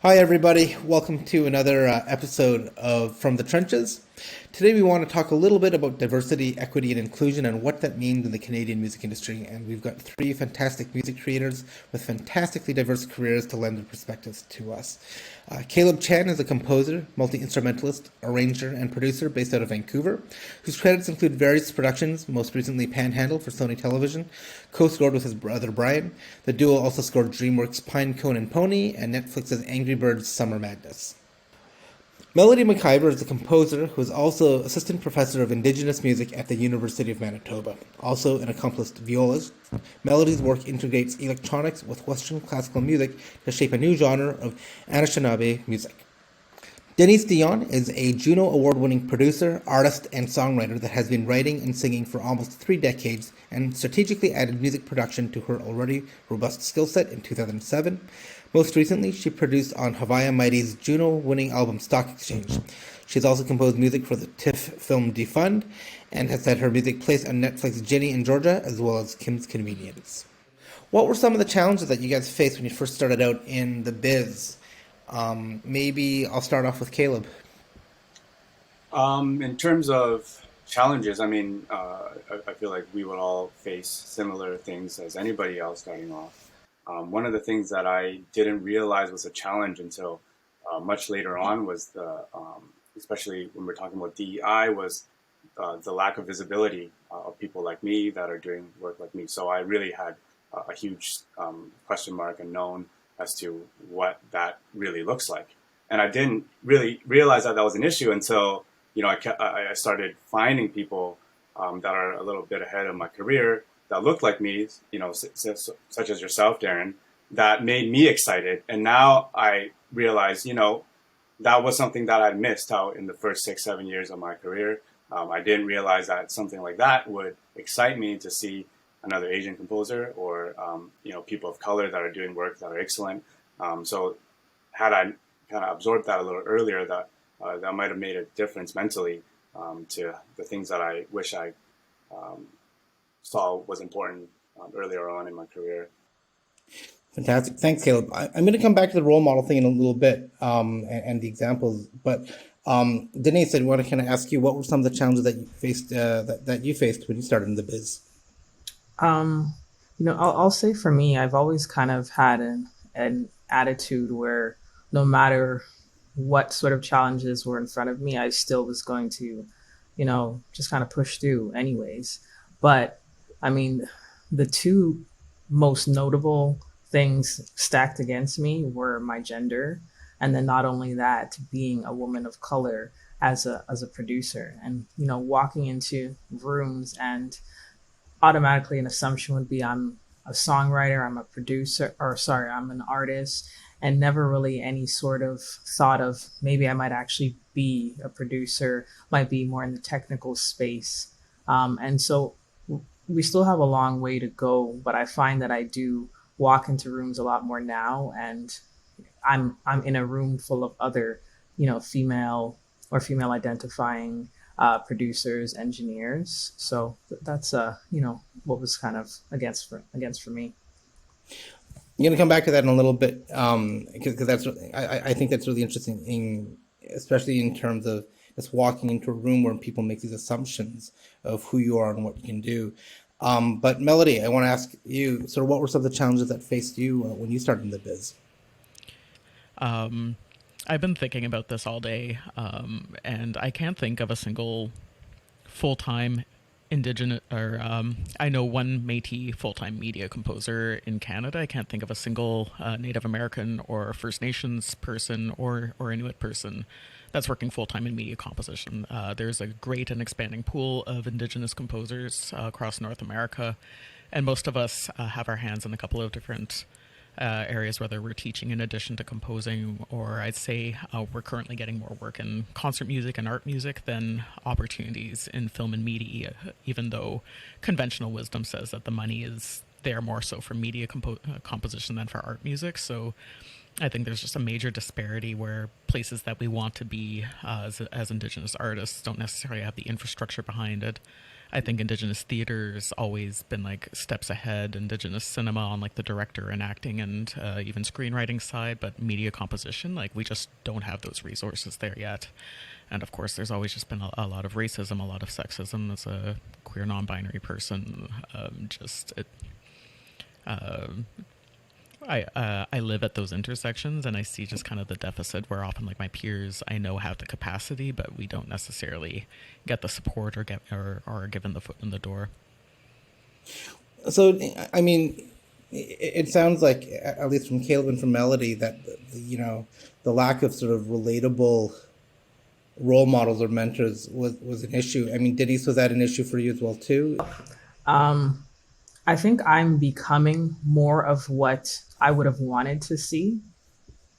Hi, everybody. Welcome to another episode of From the Trenches. Today, we want to talk a little bit about diversity, equity, and inclusion and what that means in the Canadian music industry. And we've got three fantastic music creators with fantastically diverse careers to lend their perspectives to us. Caleb Chan is a composer, multi-instrumentalist, arranger, and producer based out of Vancouver, whose credits include various productions, most recently Panhandle for Sony Television, co-scored with his brother Brian. The duo also scored DreamWorks' Pinecone and Pony and Netflix's Angry Birds Summer Madness. Melody McIver is a composer who is also assistant professor of Indigenous music at the University of Manitoba. Also an accomplished violist, Melody's work integrates electronics with Western classical music to shape a new genre of Anishinaabe music. Denise Dion is a Juno Award-winning producer, artist, and songwriter that has been writing and singing for almost 3 decades and strategically added music production to her already robust skill set in 2007. Most recently, she produced on Hawaii Mighty's Juno-winning album Stock Exchange. She's also composed music for the TIFF film Defund and has had her music placed on Netflix's Ginny in Georgia as well as Kim's Convenience. What were some of the challenges that you guys faced when you first started out in the biz? Maybe I'll start off with Caleb. In terms of challenges, I feel like we would all face similar things as anybody else starting off. One of the things that I didn't realize was a challenge until much later on was especially when we're talking about DEI, was the lack of visibility of people like me that are doing work like me. So I really had a huge question mark unknown as to what that really looks like. And I didn't really realize that that was an issue until, I started finding people that are a little bit ahead of my career that look like me, such as yourself, Darren, that made me excited. And now I realize, that was something that I'd missed out in the first 6, 7 years of my career. I didn't realize that something like that would excite me to see another Asian composer or, people of color that are doing work that are excellent. So had I kind of absorbed that a little earlier, that might have made a difference mentally to the things that I wish I saw was important earlier on in my career. Fantastic. Thanks, Caleb. I'm going to come back to the role model thing in a little bit and the examples. But Denise, I want to kind of ask you, what were some of the challenges that you faced that you faced when you started in the biz? Um, I'll say for me, I've always kind of had an attitude where no matter what sort of challenges were in front of me, I still was going to, just kind of push through anyways. But I mean, the two most notable things stacked against me were my gender, and then not only that, being a woman of color as a producer, and walking into rooms and automatically an assumption would be I'm a songwriter, I'm a producer, or sorry, I'm an artist, and never really any sort of thought of maybe I might actually be a producer, might be more in the technical space. And so we still have a long way to go, but I find that I do walk into rooms a lot more now, and I'm in a room full of other, female or female identifying producers, engineers. So that's what was kind of against for me. I'm going to come back to that in a little bit because I think that's really interesting, especially in terms of just walking into a room where people make these assumptions of who you are and what you can do. But Melody, I want to ask you, sort of, what were some of the challenges that faced you when you started in the biz? Um, I've been thinking about this all day, and I can't think of a single full-time Indigenous, or I know one Métis full-time media composer in Canada. I can't think of a single Native American or First Nations person or Inuit person that's working full-time in media composition. There's a great and expanding pool of Indigenous composers across North America, and most of us have our hands in a couple of different areas, whether we're teaching in addition to composing, or I'd say we're currently getting more work in concert music and art music than opportunities in film and media, even though conventional wisdom says that the money is there more so for media composition than for art music. So I think there's just a major disparity where places that we want to be as Indigenous artists don't necessarily have the infrastructure behind it. I think Indigenous theater's always been like steps ahead. Indigenous cinema on like the director and acting and even screenwriting side, but media composition, like we just don't have those resources there yet. And of course, there's always just been a lot of racism, a lot of sexism as a queer, non-binary person. Just it, I live at those intersections, and I see just kind of the deficit where often like my peers I know have the capacity, but we don't necessarily get the support or get or are given the foot in the door. So, I mean, it sounds like, at least from Caleb and from Melody, that the lack of sort of relatable role models or mentors was an issue. I mean, Denise, was that an issue for you as well too? Um, I think I'm becoming more of what I would have wanted to see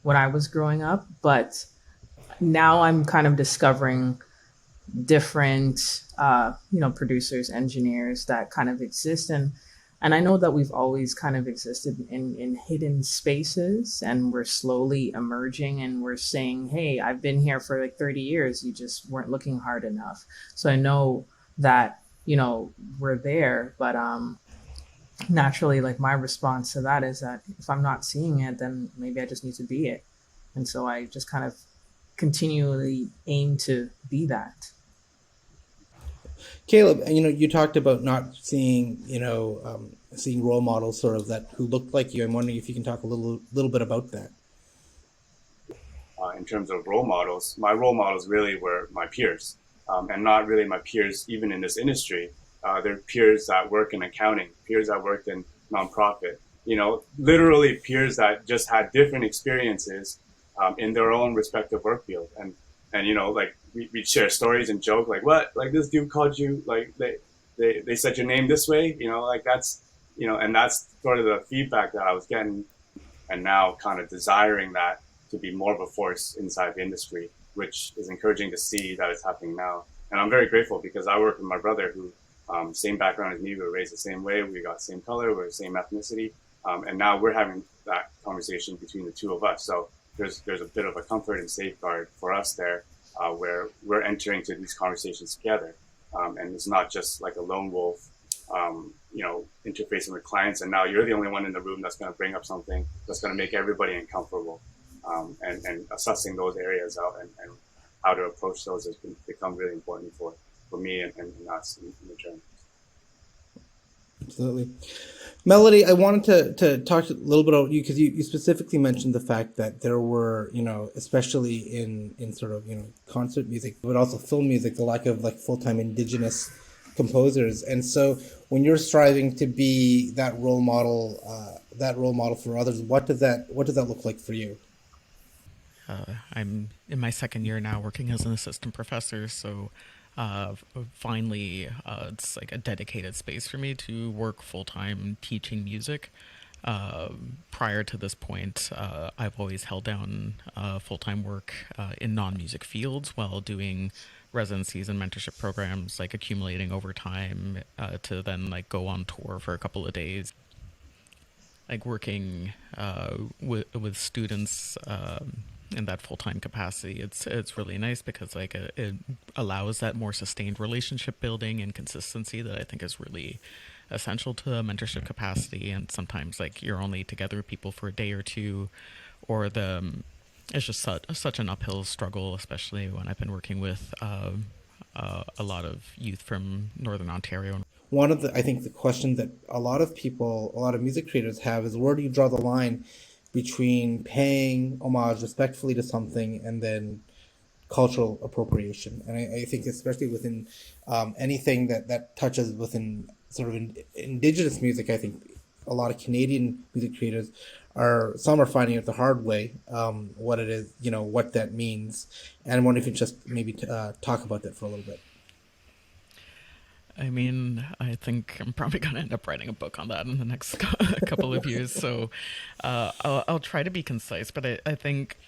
when I was growing up, but now I'm kind of discovering different, producers, engineers that kind of exist, and I know that we've always kind of existed in hidden spaces, and we're slowly emerging, and we're saying, "Hey, I've been here for like 30 years. You just weren't looking hard enough." So I know that we're there, but naturally, like my response to that is that if I'm not seeing it, then maybe I just need to be it, and so I just kind of continually aim to be that. Caleb, you talked about not seeing, seeing role models sort of that who looked like you. I'm wondering if you can talk a little bit about that. In terms of role models, my role models really were my peers, and not really my peers even in this industry. They're peers that work in accounting, peers that worked in nonprofit, literally peers that just had different experiences in their own respective work field. And like we'd share stories and joke, like, what, like this dude called you, like they said your name this way, like that's, and that's sort of the feedback that I was getting, and now kind of desiring that to be more of a force inside the industry, which is encouraging to see that it's happening now. And I'm very grateful because I work with my brother who, same background as me, we were raised the same way, we got the same color, we're the same ethnicity, and now we're having that conversation between the two of us. So there's a bit of a comfort and safeguard for us there, where we're entering to these conversations together, and it's not just like a lone wolf, interfacing with clients, and now you're the only one in the room that's going to bring up something that's going to make everybody uncomfortable, and assessing those areas out, and how to approach those has become really important for me and us in the journey. Absolutely. Melody, I wanted to talk a little bit about you because you specifically mentioned the fact that there were, especially in sort of, concert music, but also film music, the lack of like full-time Indigenous composers. And so when you're striving to be that role model for others, what does that look like for you? I'm in my second year now working as an assistant professor, so finally it's like a dedicated space for me to work full-time teaching music. Prior to this point, I've always held down full-time work in non-music fields while doing residencies and mentorship programs, like accumulating over time to then like go on tour for a couple of days, like working with students in that full-time capacity. It's really nice because like it allows that more sustained relationship building and consistency that I think is really essential to a mentorship capacity. And sometimes like you're only together with people for a day or two, or it's just such an uphill struggle, especially when I've been working with a lot of youth from Northern Ontario. One of I think the question that a lot of music creators have is, where do you draw the line between paying homage respectfully to something and then cultural appropriation? And I think especially within anything that touches within sort of Indigenous music, I think a lot of Canadian music creators some are finding it the hard way, what it is, what that means. And I wonder if you just maybe talk about that for a little bit. I mean, I think I'm probably going to end up writing a book on that in the next couple of years. So I'll try to be concise, but I think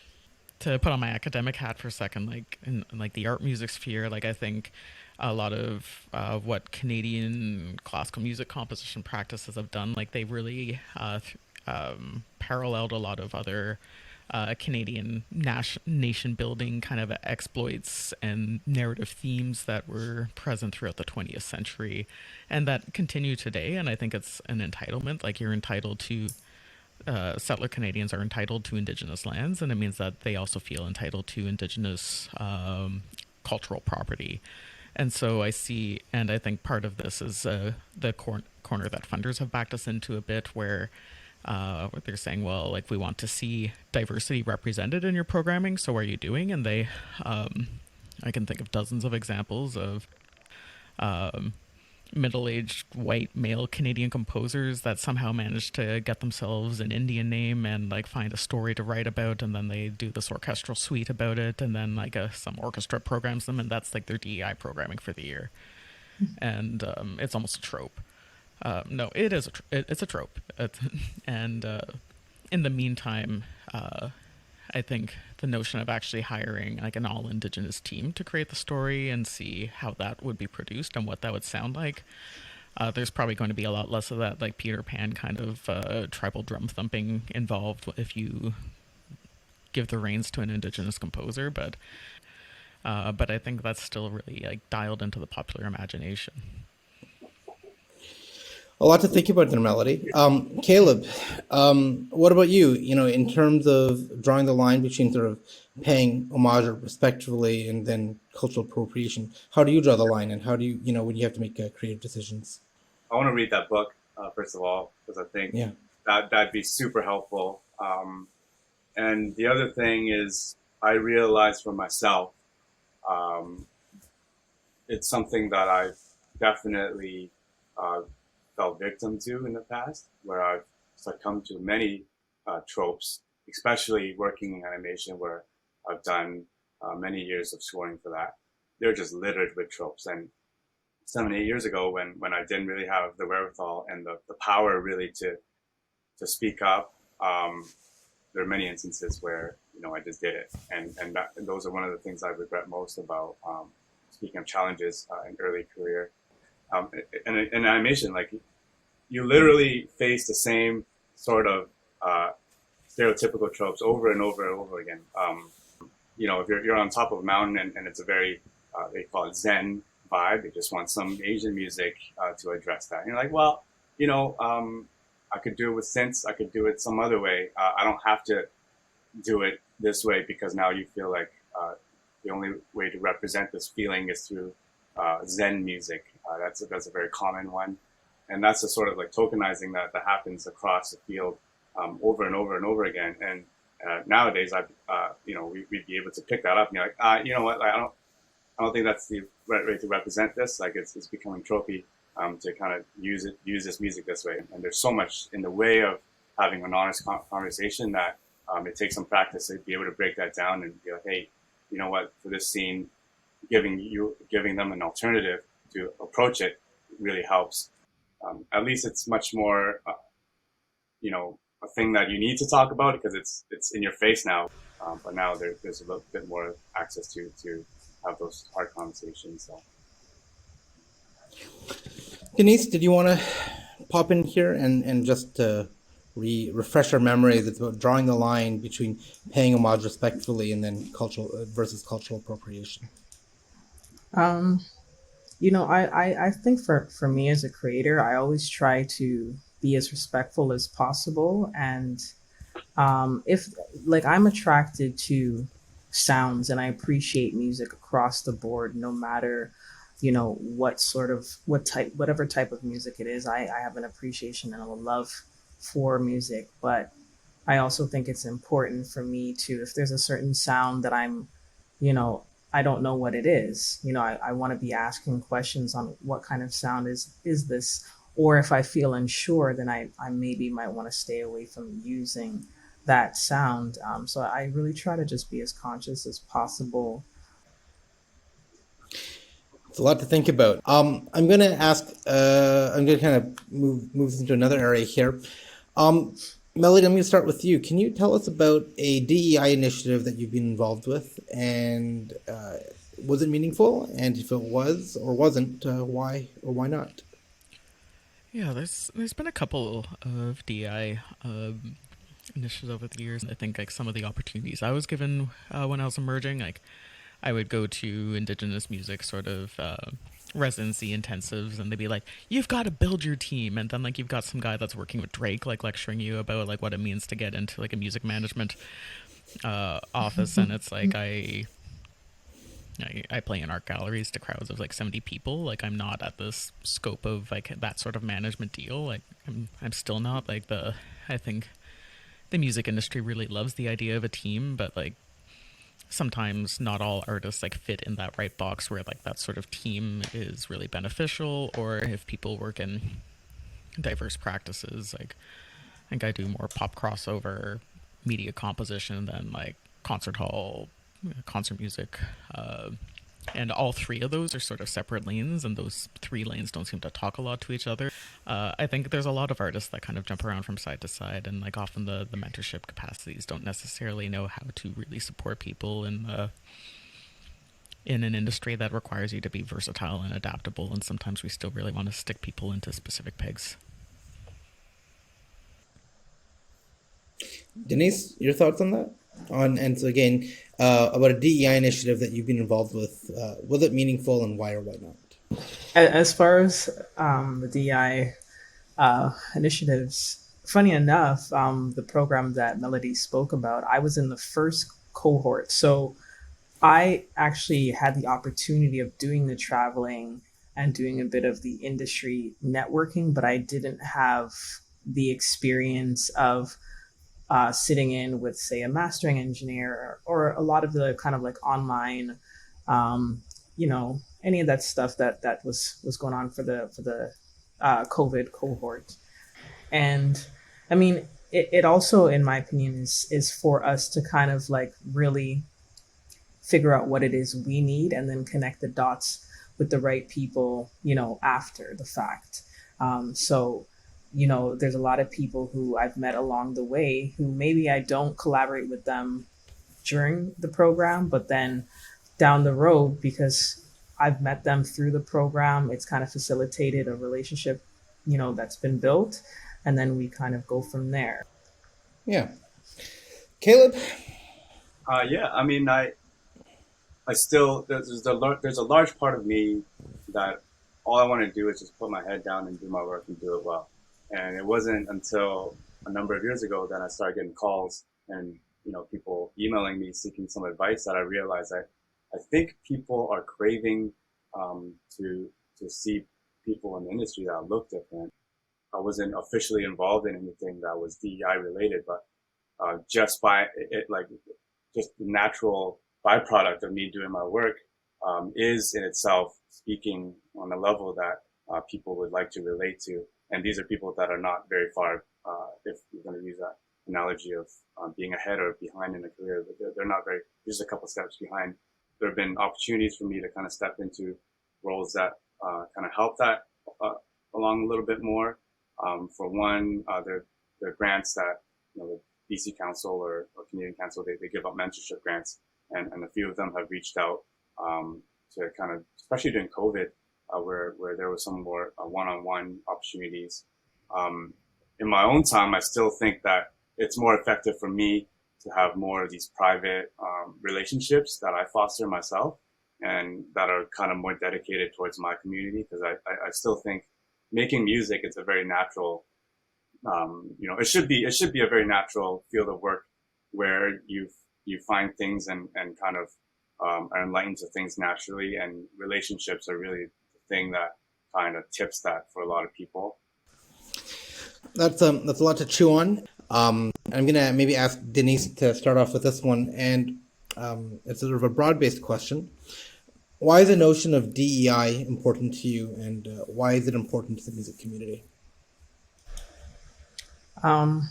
to put on my academic hat for a second, like in like the art music sphere, like I think a lot of what Canadian classical music composition practices have done, like they really paralleled a lot of other Canadian nation building kind of exploits and narrative themes that were present throughout the 20th century and that continue today. And I think it's an entitlement. Like, you're entitled to, settler Canadians are entitled to Indigenous lands, and it means that they also feel entitled to Indigenous cultural property. And so I see, and I think part of this is the corner that funders have backed us into a bit, where they're saying, well, like, we want to see diversity represented in your programming, so what are you doing? And they, I can think of dozens of examples of middle-aged white male Canadian composers that somehow managed to get themselves an Indian name and like find a story to write about, and then they do this orchestral suite about it, and then like some orchestra programs them, and that's like their DEI programming for the year. And it's almost a trope. No, it is it's a trope. And in the meantime, I think the notion of actually hiring like an all Indigenous team to create the story and see how that would be produced and what that would sound like. There's probably going to be a lot less of that like Peter Pan kind of tribal drum thumping involved if you give the reins to an Indigenous composer, but I think that's still really like dialed into the popular imagination. A lot to think about there, Melody. Caleb, what about you? You know, in terms of drawing the line between sort of paying homage respectfully and then cultural appropriation, how do you draw the line, and how do you, you know, when you have to make creative decisions? I want to read that book, first of all, because I think Yeah. that'd be super helpful. And the other thing is, I realized for myself, um, it's something that I've definitely fell victim to in the past, where I've succumbed to many tropes, especially working in animation, where I've done many years of scoring for that. They're just littered with tropes. And 7, 8 years ago, when I didn't really have the wherewithal and the power really to speak up, there are many instances where, you know, I just did it, and those are one of the things I regret most about speaking of challenges in early career. In animation, like, you literally face the same sort of stereotypical tropes over and over and over again. You know, if you're on top of a mountain and it's a very they call it Zen vibe, they just want some Asian music to address that. And you're like, well, you know, I could do it with synths, I could do it some other way. I don't have to do it this way because now you feel like the only way to represent this feeling is through Zen music. That's a very common one, and that's the sort of like tokenizing that happens across the field over and over and over again. And nowadays, you know, we'd be able to pick that up and you're like, you know what, like, I don't think that's the right way to represent this. Like, it's becoming tropey to kind of use this music this way. And there's so much in the way of having an honest conversation that it takes some practice to be able to break that down and be like, hey, you know what, for this scene, giving them an alternative to approach it really helps. At least it's much more, you know, a thing that you need to talk about because it's in your face now. But now there's a little bit more access to have those hard conversations. So. Denise, did you want to pop in here and just refresh our memories? It's about drawing the line between paying homage respectfully and then cultural versus cultural appropriation. You know, I think for me as a creator, I always try to be as respectful as possible. And if like I'm attracted to sounds and I appreciate music across the board, no matter, you know, whatever type of music it is, I have an appreciation and a love for music. But I also think it's important for me to, if there's a certain sound that you know, I don't know what it is, you know, I want to be asking questions on what kind of sound is this, or if I feel unsure, then I maybe might want to stay away from using that sound. So I really try to just be as conscious as possible. It's a lot to think about. I'm going to ask. I'm going to kind of move into another area here. Melody, I'm going to start with you. Can you tell us about a DEI initiative that you've been involved with, and was it meaningful? And if it was or wasn't, why or why not? Yeah, there's been a couple of DEI initiatives over the years. I think like some of the opportunities I was given when I was emerging, like I would go to Indigenous music sort of residency intensives, and they'd be like, "You've got to build your team," and then like you've got some guy that's working with Drake, like lecturing you about like what it means to get into like a music management office, and it's like I play in art galleries to crowds of like 70 people. Like I'm not at this scope of like that sort of management deal. Like I'm still not like the. I think the music industry really loves the idea of a team, but like sometimes not all artists like fit in that right box where like that sort of team is really beneficial, or if people work in diverse practices, like I think I do more pop crossover media composition than like concert hall concert music, and all three of those are sort of separate lanes, and those three lanes don't seem to talk a lot to each other. I think there's a lot of artists that kind of jump around from side to side, and like often the mentorship capacities don't necessarily know how to really support people in an industry that requires you to be versatile and adaptable, and sometimes we still really want to stick people into specific pegs. Denise, your thoughts on that? And so again, about a DEI initiative that you've been involved with, was it meaningful and why or why not? As far as the DEI initiatives, funny enough, the program that Melody spoke about, I was in the first cohort. So I actually had the opportunity of doing the traveling and doing a bit of the industry networking, but I didn't have the experience of sitting in with, say, a mastering engineer or a lot of the kind of like online, any of that stuff that was going on for the COVID cohort. And I mean, it also, in my opinion, is for us to kind of like really figure out what it is we need and then connect the dots with the right people, after the fact. So, there's a lot of people who I've met along the way who maybe I don't collaborate with them during the program, but then down the road, because I've met them through the program, it's kind of facilitated a relationship, that's been built. And then we kind of go from there. Yeah. Caleb? Yeah, I mean, I still there's a large part of me that all I want to do is just put my head down and do my work and do it well. And it wasn't until a number of years ago that I started getting calls and people emailing me seeking some advice that I realized I think people are craving to see people in the industry that look different. I wasn't officially involved in anything that was DEI related, but just by it, like just the natural byproduct of me doing my work is in itself speaking on a level that people would like to relate to. And these are people that are not very far, if you're going to use that analogy of being ahead or behind in a career, but they're not very, just a couple steps behind. There have been opportunities for me to kind of step into roles that kind of help that along a little bit more. For one, there are grants that the BC Council or Canadian Council, they give out mentorship grants, and a few of them have reached out to kind of, especially during COVID, where there was some more one-on-one opportunities. In my own time, I still think that it's more effective for me to have more of these private relationships that I foster myself and that are kind of more dedicated towards my community, because I still think making music, it's a very natural it should be a very natural field of work where you find things and kind of are enlightened to things naturally, and relationships are really the thing that kind of tips that for a lot of people. That's a lot to chew on. I'm gonna maybe ask Denise to start off with this one, and it's sort of a broad-based question. Why is the notion of DEI important to you, and why is it important to the music community? Um,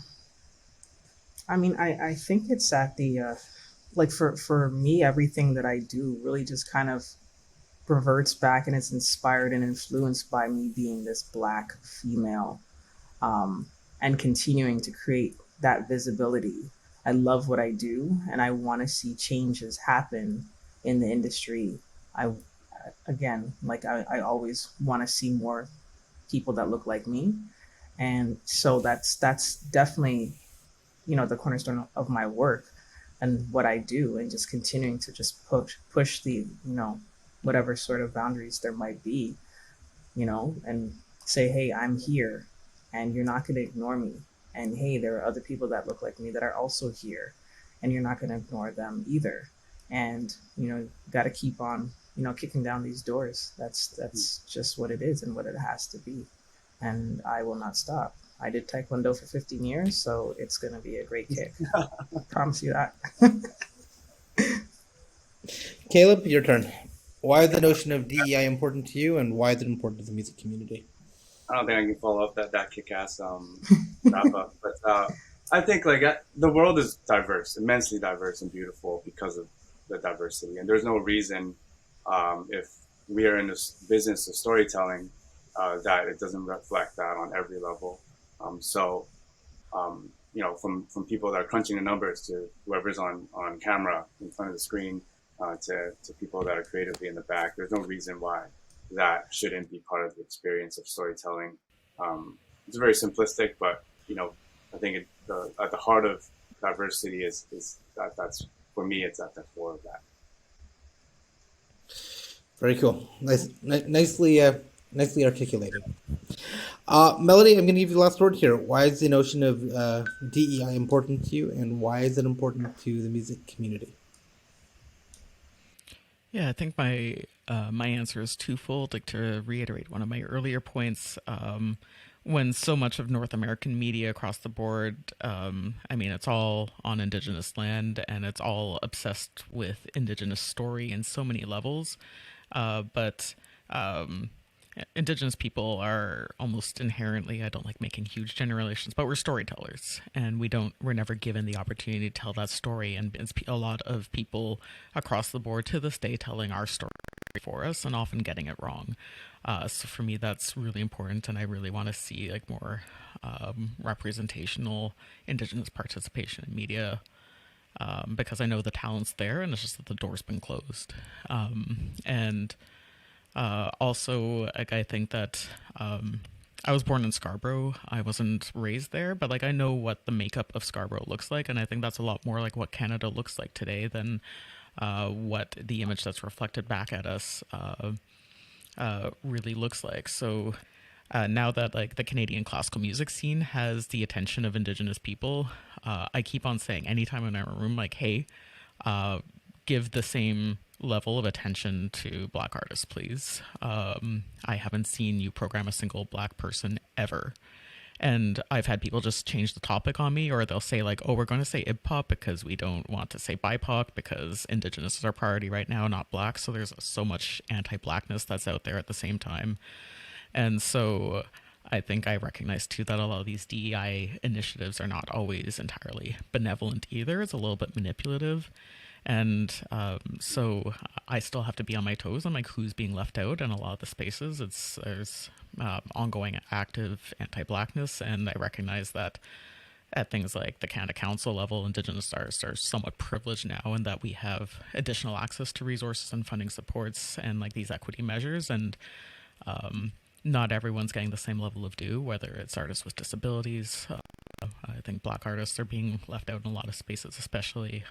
I mean, I think it's at the like for me, everything that I do really just kind of reverts back and it's inspired and influenced by me being this Black female, um, and continuing to create that visibility. I love what I do, and I want to see changes happen in the industry. I again, like I always want to see more people that look like me, and so that's definitely the cornerstone of my work and what I do, and just continuing to just push the, whatever sort of boundaries there might be, and say, hey, I'm here and you're not going to ignore me. And hey, there are other people that look like me that are also here and you're not going to ignore them either. And, got to keep on, kicking down these doors. That's just what it is and what it has to be. And I will not stop. I did Taekwondo for 15 years, so it's going to be a great kick. Promise you that. Caleb, your turn. Why is the notion of DEI important to you, and why is it important to the music community? I don't think I can follow up that kick-ass wrap up, but I think the world is diverse, immensely diverse and beautiful because of the diversity, and there's no reason if we are in this business of storytelling that it doesn't reflect that on every level. From people that are crunching the numbers to whoever's on camera in front of the screen to people that are creatively in the back, there's no reason why that shouldn't be part of the experience of storytelling. It's very simplistic, but I think at the heart of diversity is that's for me, it's at the core of that. Very cool. Nicely articulated. Melody, I'm going to give you the last word here. Why is the notion of DEI important to you, and why is it important to the music community? Yeah, I think my answer is twofold. Like, to reiterate one of my earlier points, when so much of North American media across the board, it's all on Indigenous land and it's all obsessed with Indigenous story in so many levels. But Indigenous people are almost inherently, I don't like making huge generalizations, but we're storytellers, and we're never given the opportunity to tell that story. And it's a lot of people across the board to this day telling our story for us and often getting it wrong. So for me, that's really important, and I really want to see more representational Indigenous participation in media, because I know the talent's there, and it's just that the door's been closed. Also, I think that I was born in Scarborough. I wasn't raised there, but I know what the makeup of Scarborough looks like, and I think that's a lot more like what Canada looks like today than what the image that's reflected back at us really looks like. So now that the Canadian classical music scene has the attention of Indigenous people, I keep on saying anytime I'm in a room, hey, give the same level of attention to Black artists, please. I haven't seen you program a single Black person ever. And I've had people just change the topic on me, or they'll say oh, we're going to say IBPOP because we don't want to say BIPOC because Indigenous is our priority right now, not Black. So there's so much anti-Blackness that's out there at the same time. And so I think I recognize too that a lot of these DEI initiatives are not always entirely benevolent either. It's a little bit manipulative. And so I still have to be on my toes on who's being left out in a lot of the spaces. There's ongoing active anti-Blackness, and I recognize that at things like the Canada Council level, Indigenous artists are somewhat privileged now, and that we have additional access to resources and funding supports and these equity measures, and not everyone's getting the same level of due, whether it's artists with disabilities. I think Black artists are being left out in a lot of spaces, especially,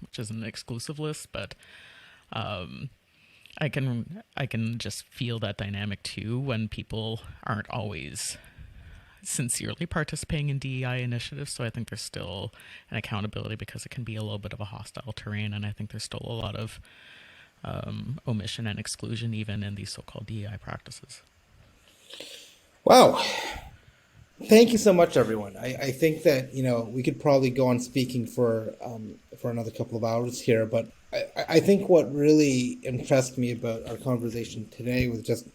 which isn't an exclusive list, but I can just feel that dynamic too when people aren't always sincerely participating in DEI initiatives. So I think there's still an accountability because it can be a little bit of a hostile terrain, and I think there's still a lot of omission and exclusion even in these so-called DEI practices. Wow. Thank you so much, everyone. I think that we could probably go on speaking for another couple of hours here, but I think what really impressed me about our conversation today was just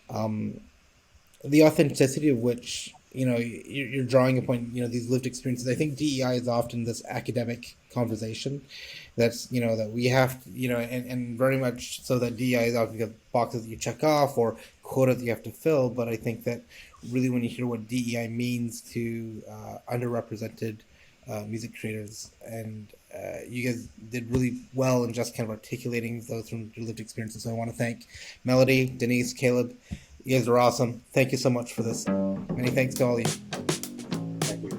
the authenticity of which you're drawing upon these lived experiences. I think DEI is often this academic conversation that's that we have to, and very much so that DEI is often boxes that you check off or quota that you have to fill. But I think that really when you hear what DEI means to underrepresented music creators, and you guys did really well in just kind of articulating those from your lived experiences. So I want to thank Melody, Denise, Caleb. You guys are awesome. Thank you so much for this. Many thanks to all of you. Thank you.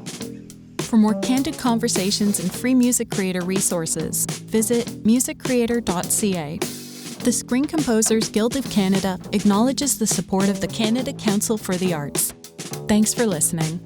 For more candid conversations and free music creator resources, visit musiccreator.ca. The Screen Composers Guild of Canada acknowledges the support of the Canada Council for the Arts. Thanks for listening.